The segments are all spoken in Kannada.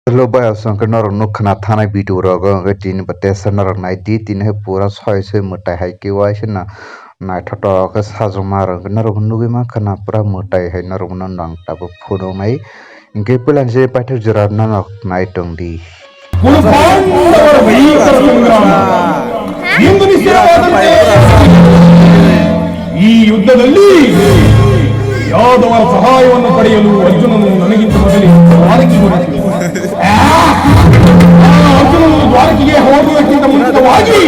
Lo ba song ka nor no khana thana video ro ga tin ba te san nor nai di tin he pura soi se mutai hai ki wa se na nai thoto ka sa jo mar ga nor nu gi ma khana pura mutai hai nor no nang ta ba phono nai ge pelan se pa thak jara na nok nai tong di ಪಾಂಡವರ ಭಯಂಕರ ಸಂಗ್ರಾಮ ಎಂದು ನಿಶ್ಚಯವಾದಂತೆ ಈ ಯುದ್ಧದಲ್ಲಿ ಯಾದವರ ಸಹಾಯವನ್ನು ಪಡೆಯಲು ಅರ್ಜುನನು ನನಗಿಂತ ಮೊದಲೇ ದ್ವಾರಕೆಗೆ ಹೊರಟಿದ್ದ. ಅರ್ಜುನನು ದ್ವಾರಕೆಗೆ ಹೋಗುವುದಕ್ಕಿಂತ ಮುಂಚಿತವಾಗಿ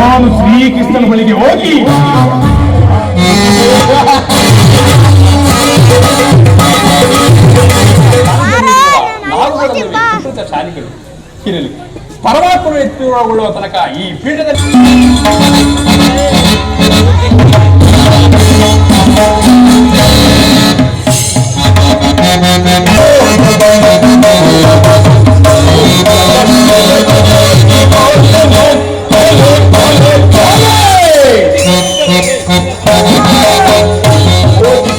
ನಾನು ಶ್ರೀಕೃಷ್ಣನ ಬಳಿಗೆ ಹೋಗಿ ಶಾಲೆಗಳು ಇರಲಿ ಪರಮಾತ್ಮನು ಎತ್ತಿಕೊಳ್ಳುವ ತನಕ ಈ ಪೀಠದಲ್ಲಿ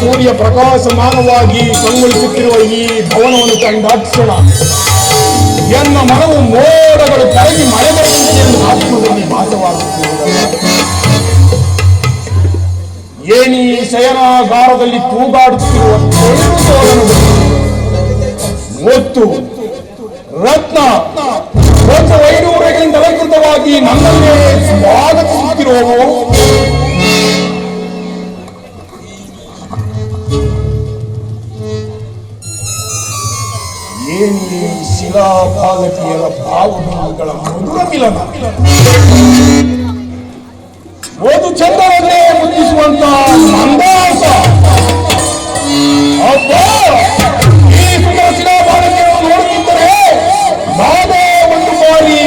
ಸೂರ್ಯ ಪ್ರಕಾಶಮಾನವಾಗಿ ಕಂಗೊಳಿಸುತ್ತಿರುವ ಈ ಭವನವನ್ನು ಕಂಡಾಟಿಸೋಣ. ಎನ್ನ ಮನವು ಮೋಡಗಳು ಕರಗಿ ಮಳೆ ಬರುವಂತೆ ಎಂದು ಆತ್ಮದಲ್ಲಿ ಭಾಸವಾಗುತ್ತಿರುವುದಲ್ಲ. ಏನಿ ಶಯನಾಗಾರದಲ್ಲಿ ತೂಗಾಡುತ್ತಿರುವ ಒತ್ತು ರತ್ನ 500 ಅಲಂಕೃತವಾಗಿ ನನ್ನನ್ನೇ ಸ್ವಾಗತಿಸುತ್ತಿರುವವು ಏನಿ ಶಿಲಾಪಾಲಕಿಯರ ಭಾವಗಳ ಮಧುರ ಮಿಲನ ಓದು ಚಂದನನ್ನೇ ಮುಟ್ಟಿಸುವಂತ ಮಂದಾಸ. ಅಬ್ಬ ಈ ಸುಂದರ ಶಿಲಾಪಾಲಕಿಯನ್ನು ನೋಡುತ್ತಿದ್ದರೆ ನಾನೇ ಒಂದು ಬಾರಿ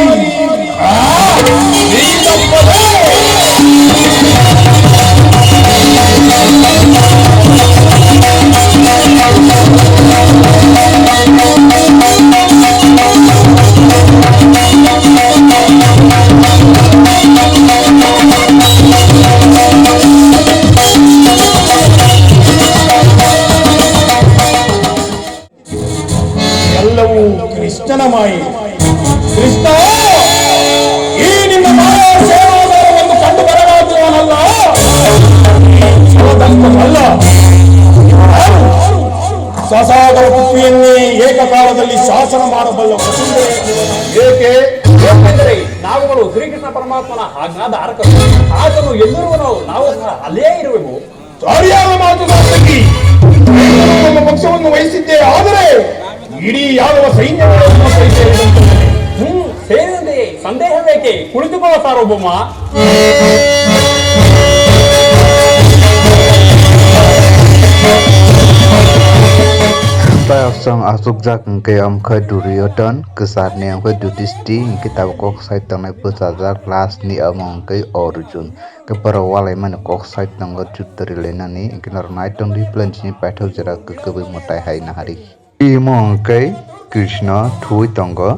ಎಲ್ಲವೂ ಕೃಷ್ಣನ ಮಾಯಿ. ಕೃಷ್ಣ, ಈ ನಿನ್ನ ಮಾಯಾ ಸೇವಾದಾರವನ್ನು ಕಂಡು ಬರಲಾಗುವನಲ್ಲ, ಅಲ್ಲ ಸಸಾಗರ ಪೃಥ್ವಿಯನ್ನೇ ಏಕಕಾಲದಲ್ಲಿ ಶಾಸನ ಮಾಡಬಲ್ಲ ವಸುಂಧರೆ. ಏಕೆ? ಏಕೆಂದರೆ ನಾವುಗಳು ಶ್ರೀಕೃಷ್ಣ ಪರಮಾತ್ಮನ ಆಜ್ಞಾಧಾರಕರು. ಆತನು ಎಲ್ಲಿರುವನೋ ನಾವು ಸಹ ಅಲ್ಲೇ ಇರುವೆವು. ಸರಿಯಾದ ಮಾತು ಸಾರ್ಥಕಿ. ನಮ್ಮ ಪಕ್ಷವನ್ನು ವಹಿಸಿದ್ದೇ ಆದರೆ ಇಡೀ ಯಾದವ ಸೈನ್ಯ ಸೇರಿದಂತೆ ಸಂದೇಹ ಬೇಕೆ? ಕುಳಿತುಕೊಳ್ಳ ಸಾರ್ವಭೌಮ. ba song asuk jak ke am kha Duryodhan kesat ne am kha Yudhishthir ke ta kok sai tang nai puja jak last ni among ke Arjun ke parawal ai man kok sai tang ga jutri lena ni ke nar nai tong di plan ni pathok jara ke ke motai hai na hari i mong ke Krishna thui tang ga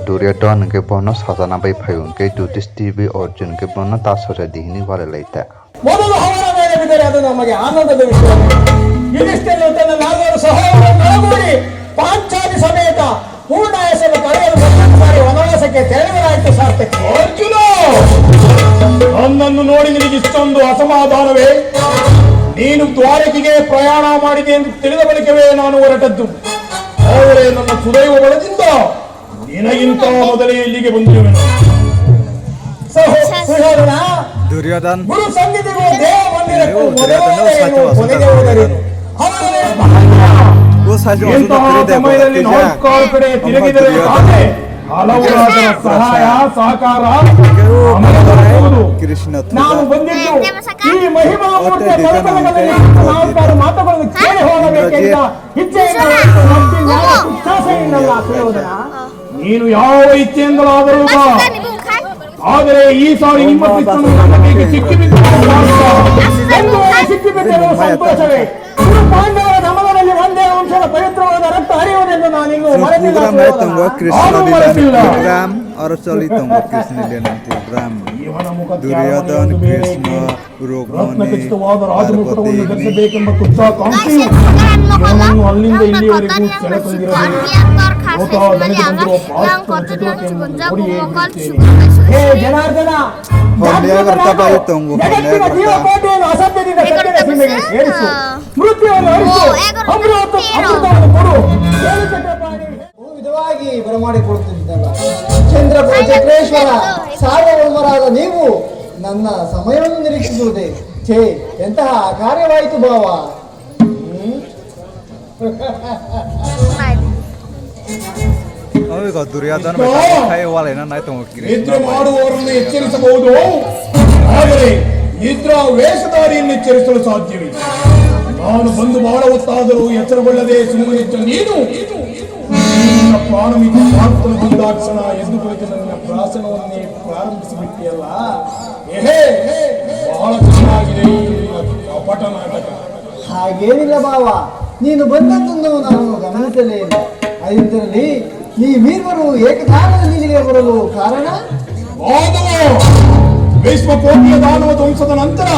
Duryodhan ke bono sajana bai phayun ke Yudhishthir bi Arjun ke bono ta sore dihni bare laita ಮೊದಲು ಅವರ ಮೇಲೆ ಬಿದ್ದರೆ ಅದು ನಮಗೆ ಆನಂದದ ವಿಷಯ. ಇದಿಷ್ಟೆಲ್ಲ ತನ್ನ ನಾಲ್ವರು ಸಹೋದರರನ್ನು ಒಳಗೂಡಿ ಪಾಂಚಾಲಿ ಸಮೇತ ಪೂರ್ಣ ಹೆಸರು ಕಳೆಯಲು ಬಾರಿ ವನವಾಸಕ್ಕೆ ತೆರಳಲಾಯಿತು ಸಾರ್ಥಕ. ಅರ್ಜುನ, ನನ್ನನ್ನು ನೋಡಿ ನಿನಗೆ ಇಷ್ಟೊಂದು ಅಸಮಾಧಾನವೇ? ನೀನು ದ್ವಾರಕೆಗೆ ಪ್ರಯಾಣ ಮಾಡಿದೆ ಎಂದು ತಿಳಿದ ಬಳಿಕವೇ ನಾನು ಹೊರಟದ್ದು. ಆದರೆ ನನ್ನ ಸುದೈವ ಬಲದಿಂದ ನಿನಗಿಂತ ಮೊದಲೇ ಇಲ್ಲಿಗೆ ಬಂದಿರುವೆನು. ಸಹೋದರ ದುರ್ಯೋಧನ ಗುರು ಸಂಗೀತಗೂ ದೇವ ಮಂದಿರಕ್ಕೂ ಸಮಯದಲ್ಲಿ 4 ಕಡೆ ತಿರುಗಿದರೆ ಹಲವು ಸಹಾಯ ಸಹಕಾರ ನಾವು ಬಂದಿದ್ದು ಈ ಮಹಿಮಾ ಮೂರ್ತಿಯ ತಳಕಗಳಲ್ಲಿ 4 ಮಾತುಗಳನ್ನು ಕೇಳಿ ಹೋಗಬೇಕೆಂದ ಇಚ್ಛೆಯಿಂದ ನೀನು ಯಾವ ಇಚ್ಛೆಯಿಂದಲಾದರೂ ಆದರೆ ಈ ಸಾರಿ ನಿಮ್ಮ ಸಿಕ್ಕಿಬಿದ್ದರೂ ಸಂತೋಷವೇ. ಪಾಂಡವರ ಧಮದಲ್ಲಿ ಒಂದೇ ಅಂಶದ ಪವಿತ್ರವಾದ ರಕ್ತ ಹರಿಯುವುದೆಂದು ನಾನಿನ್ನು ಮರೆತಿಲ್ಲ. कृष्ण और चलित कृष्ण ಇವನ ಮುಖ ದುರ್ಯೋಧನ ಕೃಷ್ಣ ರತ್ನ ಖಚಿತವಾದ ರಾಜಮುಕುಟವನ್ನು ಧರಿಸಬೇಕೆಂಬ ಕುಚ್ಚಾಕಾಂಕ್ಷೆಯು ಇವನನ್ನು ಅಲ್ಲಿಂದ ಇಲ್ಲಿಯವರೆಗೂ ಸೆಳೆತಂದಿರಬೇಕು. ದಣಿದು ಬಂದಿರುವ ಪಾರ್ಥನ ಚತುರತೆಯನ್ನು ನೋಡಿಯೇ ಬಿಡುತ್ತೇನೆ. ಹೇ ಜನಾರ್ದನ, ಜೀವಕೋಟೆಯನ್ನು ಅಸಭ್ಯದಿಂದ ಸತ್ಯದ ಸೀಮೆಗೆ ಸೇರಿಸು, ಮೃತ್ಯುವನ್ನು ಅರಿಸು, ಅಮೃತವನ್ನು ಕೊಡು. ವಿಧವಾಗಿ ಬರಮಾಡಿಕೊಳ್ಳುತ್ತಿದ್ದಲ್ಲ ಚಂದ್ರಪುರ ಚಕ್ರೇಶ್ವರ ಸಾರ್ವಭೌಮರಾದ ನೀವು ನನ್ನ ಸಮಯವನ್ನು ನಿರೀಕ್ಷಿಸುವುದೇ? ಛೇ, ಎಂತಹ ಕಾರ್ಯವಾಯಿತು ಭಾವ. ದುರ್ಯೋಧನ ನಿದ್ರೆ ಮಾಡುವವರನ್ನು ಎಚ್ಚರಿಸಬಹುದು, ಆದರೆ ನಿದ್ರಾ ವೇಷಧಾರಿಯನ್ನು ಎಚ್ಚರಿಸಲು ಸಾಧ್ಯವಿಲ್ಲ. ನಾನು ಬಂದು ಬಹಳ ಹೊತ್ತಾದರೂ ಎಚ್ಚರಗೊಳ್ಳದೆ ಸುಮ್ಮನಿದ್ದ ನೀನು ಪ್ರಾಣಮಿತ ಪಾರ್ಥನ ಬಂದಾಕ್ಷಣ ಎದ್ದು ಕುಳಿತು ನನ್ನ ಪ್ರಾಸನವನ್ನೇ ಪ್ರಾರಂಭಿಸಿಬಿಟ್ಟಿಯಲ್ಲ. ಬಹಳ ಚೆನ್ನಾಗಿದೆ ಈ ಕಪಟ ನಾಟಕ. ಹಾಗೇನಿಲ್ಲ ಭಾವ, ನೀನು ಬಂದದ್ದನ್ನು ನಾನು ಗಮನಿಸಲೇ ಇಲ್ಲ. ಅದರಲ್ಲಿ ಈ ವೀರರು ಏಕಕಾಲದಲ್ಲಿ ಇಲ್ಲಿಗೆ ಬರಲು ಕಾರಣ? ಭೀಷ್ಮಕೋಟಿಯ ದಾನವ ಧ್ವಂಸದ ನಂತರ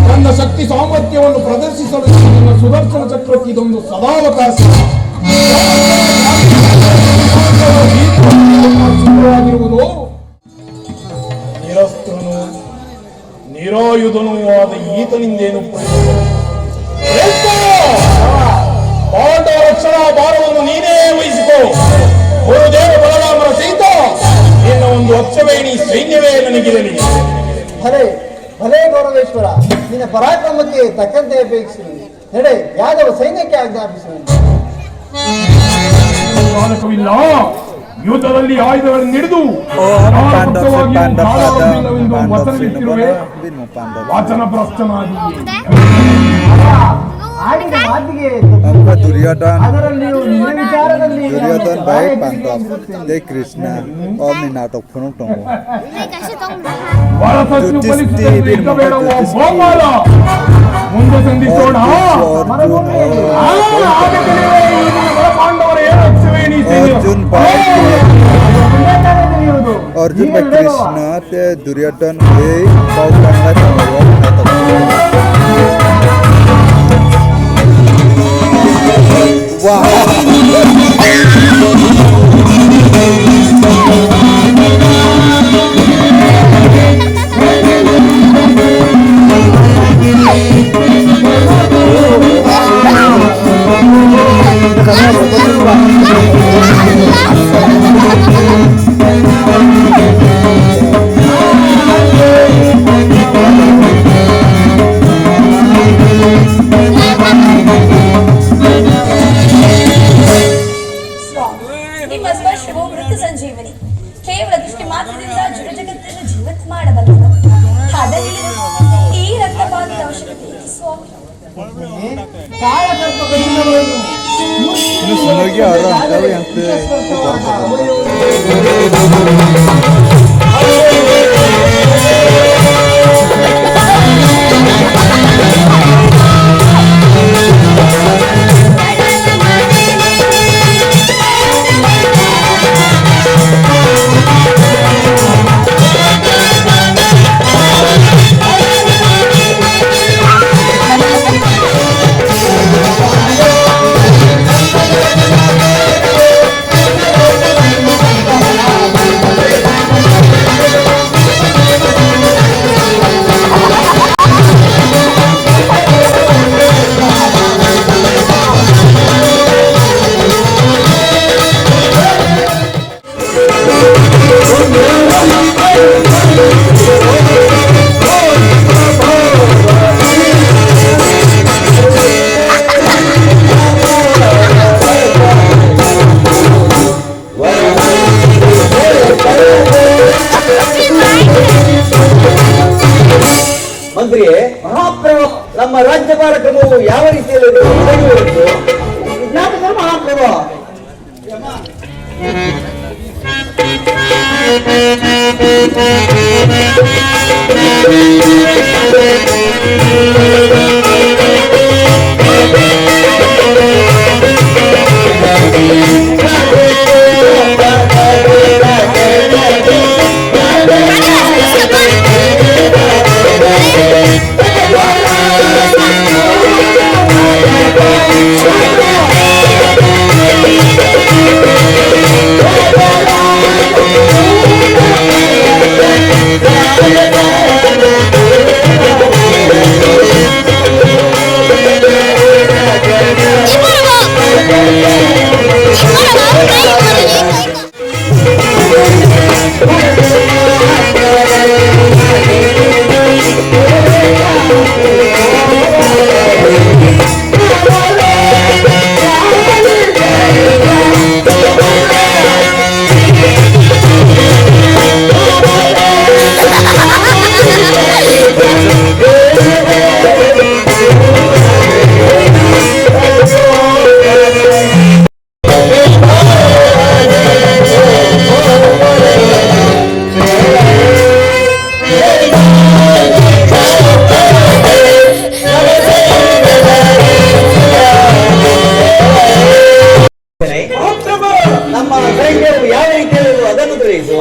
ತನ್ನ ಶಕ್ತಿ ಸಾಮರ್ಥ್ಯವನ್ನು ಪ್ರದರ್ಶಿಸಲು ನನ್ನ ಸುದರ್ಶನ ಚಕ್ರಕ್ಕೆ ಇದೊಂದು ಸದಾವಕಾಶ. ಸಿದ್ಧವಾಗಿರುವುದು ನಿರಸ್ತ್ರನು ನಿರಾಯುಧನೂ ಆದ ಈತನಿಂದೇನು ಪ್ರಯೋಜನ? ಪಾಂಡವ ರಕ್ಷಣಾ ಭಾರವನ್ನು ನೀನೇ ವಹಿಸಿಕೋ. ಗುರುದೇವ ಬಲರಾಮರ ಸಹಿತ ನಿನ್ನ ಒಂದು ಅಕ್ಷವೇಣಿ ಸೈನ್ಯವೇ ನನಗಿರಲಿ. ಭಲೆ ಭಲೆ ಗೌರವೇಶ್ವರ, ನಿನ್ನ ಪರಾಕ್ರಮಕ್ಕೆ ತಕ್ಕಂತೆ ಅಪೇಕ್ಷಿಸುವೆ. ನಡೆ, ಯಾದವ ಸೈನ್ಯಕ್ಕೆ ಆಜ್ಞಾಪಿಸುವೆ. ಬಾಲಕವಿಲ್ಲ, ಯುದ್ಧದಲ್ಲಿ ಆಯುಧಗಳನ್ನು ಹಿಡಿದು ವಚನ ಭ್ರಷ್ಟನಾಗಿ दुर्योधन भाई पांडव जय कृष्ण और नाटक फोन ಮುಂದೆ ಸಂಧಿಸೋಣ. अर्जुन भाई अर्जुन भाई कृष्ण ते दुर्योधन भाई ಮಂತ್ರಿಯೇ, ನಮ್ಮ ರಾಜ್ಯಪಾಲ ಕ್ರಮವು ಯಾವ ರೀತಿಯಲ್ಲಿ ಮಹಾಪ್ರಭು? ನಮ್ಮ ಸೈನ್ಯವು ಯಾವ ರೀತಿಯಲ್ಲಿ ಅದನ್ನು ತಿಳಿಸು.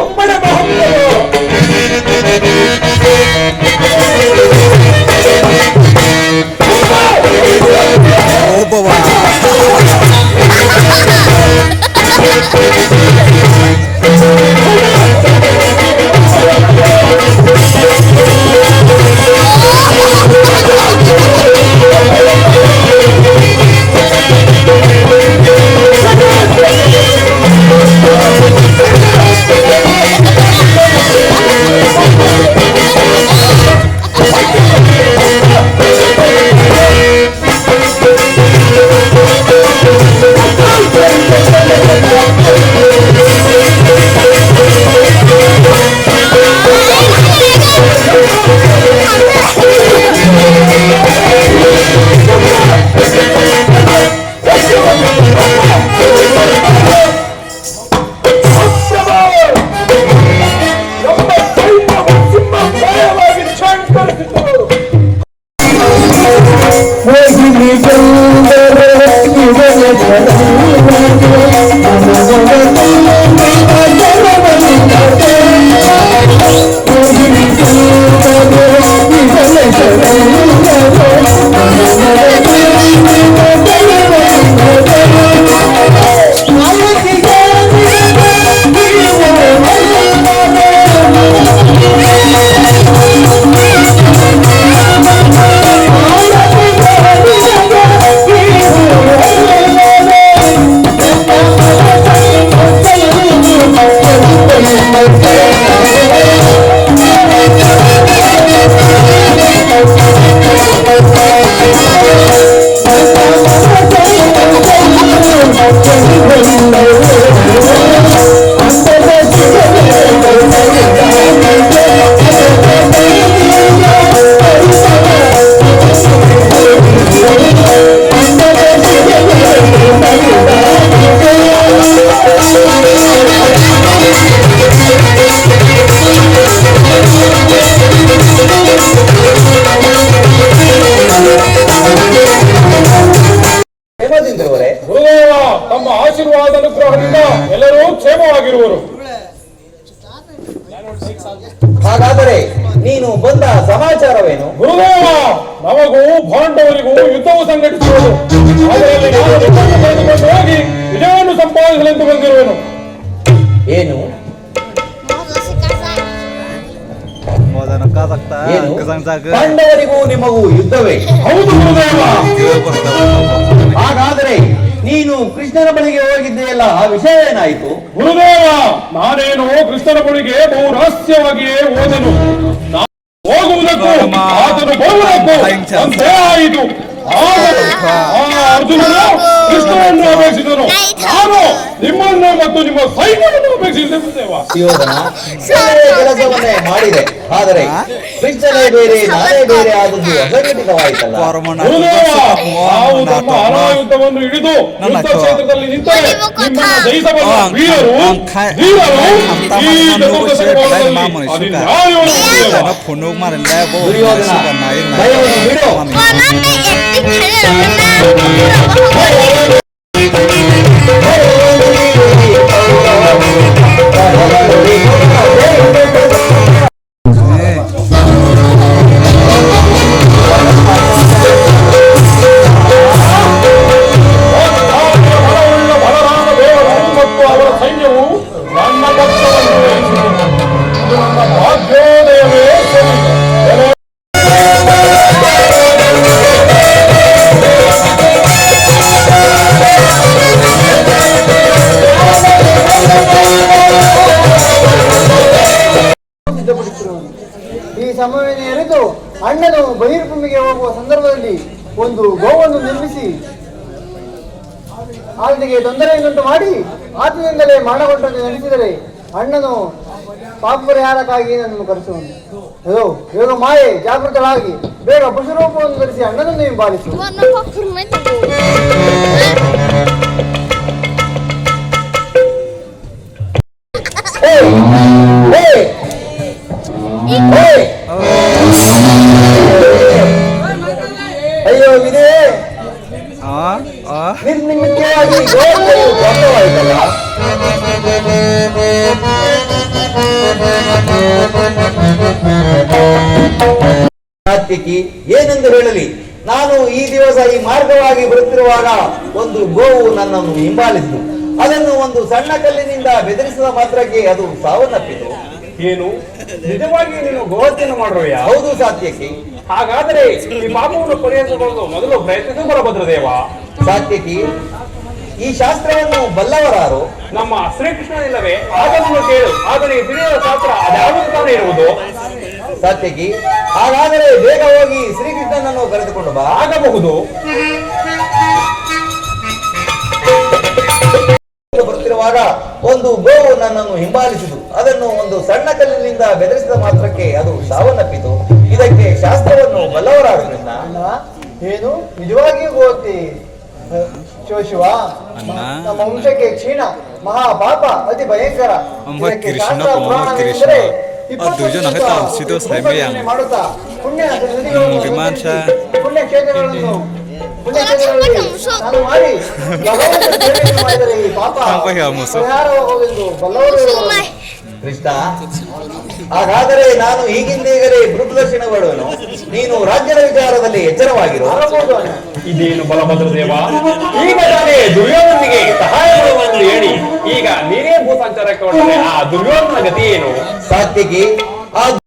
ಗುರುದೇವ, ತಮ್ಮ ಆಶೀರ್ವಾದ ಅನುಗ್ರಹದಿಂದ ಎಲ್ಲರೂ ಕ್ಷೇಮವಾಗಿರುವರು. ಹಾಗಾದರೆ ನೀನು ಬಂದ ಸಮಾಚಾರವೇನು? ಗುರುದೇವ, ನಮಗೂ ಪಾಂಡವರಿಗೂ ಯುದ್ಧವು ಸಂಘಟಿಸುವುದು. ಅದರಲ್ಲಿ ನಾವು ನಿಮ್ಮನ್ನು ಕರೆದುಕೊಂಡು ಹೋಗಿ ವಿಜಯವನ್ನು ಸಂಪಾದಿಸಲೆಂದು ಬಂದಿರುವೆನು. ಏನು ಏನು? ಪಾಂಡವರಿಗೂ ನಿಮಗೂ ಯುದ್ಧವೇ? ಹೌದು ಗುರುದೇವ. ಹಾಗಾದರೆ ನೀನು ಕೃಷ್ಣನ ಬಳಿಗೆ ಹೋಗಿದ್ದೆಯಲ್ಲ, ಆ ವಿಷಯ ಏನಾಯಿತು? ಗುರುದೇವ, ನಾನೇನು ಕೃಷ್ಣನ ಬಳಿಗೆ ಬಹು ರಹಸ್ಯವಾಗಿಯೇ ಹೋದೆನು. ಹೋಗುವುದಕ್ಕೂ ಆತನು ಬರುವುದಕ್ಕೂ ಒಂದೇ ಆಯಿತು. ಅರ್ಜುನನು ಕೃಷ್ಣನನ್ನು ಅಪೇಕ್ಷಿಸಿದನು, ನಾನು ನಿಮ್ಮನ್ನು ಮತ್ತು ನಿಮ್ಮ ಸೈನ್ಯವನ್ನು ಅಪೇಕ್ಷಿಸಿದೆ ಗುರುದೇವ. ಕೆಲಸವನ್ನೇ ಮಾಡಿದೆ, ಆದರೆ ಕೃಷ್ಣನೇ ಬೇರೆ ನಾನೇ ಬೇರೆ ಆದದ್ದು ಅಸಂಘಟಿತವಾಯಿತಲ್ಲ. ಗುರುದೇವ, ನಾವು ತಮ್ಮ ಅನಾಯುಧವನ್ನು ಹಿಡಿದು ಯುದ್ಧ ಕ್ಷೇತ್ರದಲ್ಲಿ ನಿಂತರೆ ನಿಮ್ಮನ್ನು ಜಯಿಸಬಲ್ಲ ವೀರರು ಈ ಚತುರ್ಥ ಶತಮಾನದಲ್ಲಿ ಅದಿನ್ಯಾಯವನ್ನು ದುರ್ಯೋಧನ, ಭಯವನ್ನು ಬಿಡು. ಮತ್ತು ಅವರ ಸೈನ್ಯವು ನನ್ನ ಪಕ್ಷವನ್ನು ವಹಿಸಿದೆ. ಇದು ನನ್ನ ಭಾಗ್ಯೋದಯವೇ ಸರಿ. ಸಿದ್ಧಪಡಿಸಿರುವನು. ಈ ಸಮಯವನ್ನು ಎರೆದು ಅಣ್ಣನು ಬಹಿರ್ಭೂಮಿಗೆ ಹೋಗುವ ಸಂದರ್ಭದಲ್ಲಿ ಒಂದು ಗೋವನ್ನು ನಿರ್ಮಿಸಿ ಆತನಿಗೆ ತೊಂದರೆಯನ್ನುಂಟು ಮಾಡಿ ಆತನಿಂದಲೇ ಮರಣಗೊಂಡಂತೆ ನಡೆಸಿದರೆ ಅಣ್ಣನು ಪಾಪ ಪರಿಹಾರಕ್ಕಾಗಿ ನನ್ನನ್ನು ಕರೆಸುವನು. ಯೋಗ ಮಾಯೆ ಜಾಗೃತಳಾಗಿ ಬೇಗ ಪಶುರೂಪವನ್ನು ಧರಿಸಿ ಅಣ್ಣನನ್ನು ಹಿಂಬಾಲಿಸು. ಅಯ್ಯೋ ಇದೇ ನಿರ್ನಿಮಿತ್ತವಾಗಿ ಗೋಚರವು ಧ್ವಂಸವಾಯಿತಲ್ಲ. ಸಾತ್ವಿಕಿ, ಏನೆಂದು ಹೇಳಲಿ? ನಾನು ಈ ದಿವಸ ಈ ಮಾರ್ಗವಾಗಿ ಬರುತ್ತಿರುವಾಗ ಒಂದು ಗೋವು ನನ್ನನ್ನು ಹಿಂಬಾಲಿಸಿತು. ಅದನ್ನು ಒಂದು ಸಣ್ಣ ಕಲ್ಲಿನಿಂದ ಬೆದರಿಸಿದ ಮಾತ್ರಕ್ಕೆ ಅದು ಸಾವನ್ನಪ್ಪಿತು. ಏನು ನಿಜವಾಗಿ ನೀನು ಗೋಹತ್ಯೆಯನ್ನು ಮಾಡುವೆಯಾ? ಹೌದು ಸಾತ್ವಿಕಿ. ಹಾಗಾದರೆ ಈ ಪಾಪವನ್ನು ಪರಿಹರಿಸಿಕೊಂಡು ಮೊದಲು ಪ್ರಯತ್ನಿಸಿ ಬಲಭದ್ರದೇವ. ಸಾತ್ವಿಕಿ, ಈ ಶಾಸ್ತ್ರವನ್ನು ಬಲ್ಲವರಾರು? ನಮ್ಮ ಶ್ರೀಕೃಷ್ಣನಿಲ್ಲವೇ? ಆತನನ್ನು ಕೇಳು, ಆತನಿಗೆ ತಿಳಿಯುವ ಶಾಸ್ತ್ರ ಅದ್ಯಾವುದು ತಾನೇ ಇರುವುದು? ಸಾತ್ವಿಕಿ, ಹಾಗಾದರೆ ಬೇಗ ಹೋಗಿ ಶ್ರೀಕೃಷ್ಣನನ್ನು ಕರೆದುಕೊಂಡು ಬಾ. ಆಗಬಹುದು. ಬರುತ್ತಿರುವಾಗ ಒಂದು ಗೋವು ನನ್ನನ್ನು ಹಿಂಬಾಲಿಸಿತು. ಅದನ್ನು ಒಂದು ಸಣ್ಣ ಕಲ್ಲಿನಿಂದ ಬೆದರಿಸಿದ ಮಾತ್ರಕ್ಕೆ ಅದು ಸಾವನ್ನಪ್ಪಿತು. ಇದಕ್ಕೆ ಶಾಸ್ತ್ರವನ್ನು ಬಲ್ಲವರಾರು ಕೃಷ್ಣ. ಏನು ನಿಜವಾಗಿಯೂ ಗೋತಿ ಶಿವ ನಮ್ಮ ವಂಶಕ್ಕೆ ಕ್ಷೀಣ ಮಹಾಪಾಪ ಅತಿ ಭಯಂಕರ. ಇದಕ್ಕೆ ಶಾಸ್ತ್ರ ಪುರಾಣವೆಂದರೆ 20 ಮಾಡುತ್ತಾ ಪುಣ್ಯಕ್ಷೇತ್ರಗಳನ್ನು ನಾನು ಮಾಡಿ ಮಾಡಿದರೆ ಈ ಪಾಪ ಪರಿಹಾರವಾಗುವುದೆಂದು ಬಲ್ಲವರು ಹೇಳುವರು. ಕೃಷ್ಣ, ಹಾಗಾದರೆ ನಾನು ಈಗಿಂದೀಗಲೇ ಗುರುಪ್ರದರ್ಶನ ಮಾಡುವನು. ನೀನು ರಾಜ್ಯದ ವಿಚಾರದಲ್ಲಿ ಎಚ್ಚರವಾಗಿರು. ಇದೇನು ಬಲಭದ್ರದೇವ, ಈಗ ತಾನೇ ದುರ್ಯೋಧನಿಗೆ ಸಹಾಯ ಮಾಡುವಂತೆ ಹೇಳಿ ಈಗ ನೀನೇ ಭೂ ಸಂಚಾರಕ್ಕೆ ಹೊರಟರೆ ಆ ದುರ್ಯೋಧನ ಗತಿ ಏನು? ಸಾತ್ವಿಕಿ, ಆ